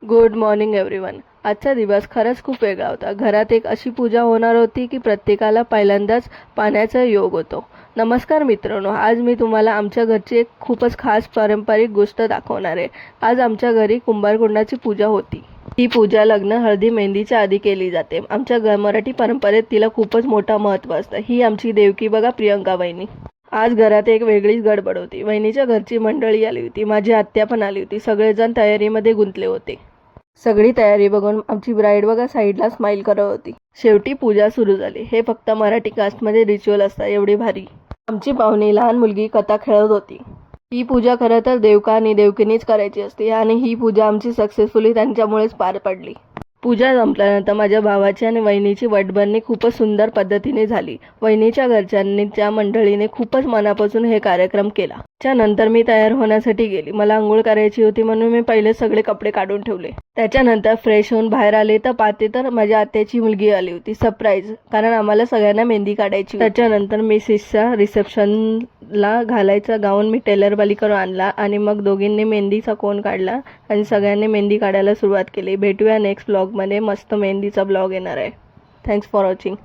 Good morning everyone. आजचा दिवस खरंच खूप वेगळा होता. घरात एक अशी पूजा होणार होती की प्रत्येकाला पहिल्यांदाच पाण्याचा योग होतो. नमस्कार मित्रांनो, आज मी तुम्हाला आमच्या घरची एक खूपच खास पारंपरिक गोष्ट दाखवणार आहे. आज आमच्या घरी कुंभारकुंडाची पूजा होती. ही पूजा लग्न, हळदी, मेहंदीच्या आधी केली जाते. आमच्या मराठी परंपरेत तिला खूपच मोठं महत्त्व असतं. ही आमची देवकी बघा, प्रियंका वहिनी. आज घरात एक वेगळीच गडबड होती. वहिनीच्या घरची मंडळी आली होती, माझी आत्या पण आली होती. सगळेजण तयारीमध्ये गुंतले होते. सगळी तयारी बघून आमची ब्राईड बघा साईडला स्माईल करत होती. शेवटी पूजा सुरू झाली. हे फक्त मराठी कास्टमध्ये रिच्युअल असतात, एवढी भारी. आमची पाहुणी लहान मुलगी कथा खेळत होती. ही पूजा खरं तर देवका आणि देवकीनीच करायची असते आणि ही पूजा आमची सक्सेसफुली त्यांच्यामुळेच पार पडली. पूजा संपल्यानंतर माझ्या भावाची आणि वहिनीची वटबरणी खूपच सुंदर पद्धतीने झाली. वहिनीच्या घरच्यांनी, त्या मंडळीने खूपच मनापासून हे कार्यक्रम केला. त्यानंतर मी तयार होण्यासाठी गेली. मला आंघोळ करायची होती म्हणून मी पहिले सगळे कपडे काढून ठेवले. त्याच्यानंतर फ्रेश होऊन बाहेर आले तर पाहते तर माझ्या आत्याची मुलगी आली होती. सरप्राईज, कारण आम्हाला सगळ्यांना मेहंदी काढायची होती. त्याच्यानंतर मिसेसच्या रिसेप्शनला घालायचा गाऊन मी टेलरवालीकडून आणला आणि मग दोघींनी मेहंदीचा कोन काढला आणि सगळ्यांनी मेहंदी काढायला सुरुवात केली. भेटूया नेक्स्ट ब्लॉगमध्ये. मस्त मेहंदीचा ब्लॉग येणार आहे. Thanks for watching.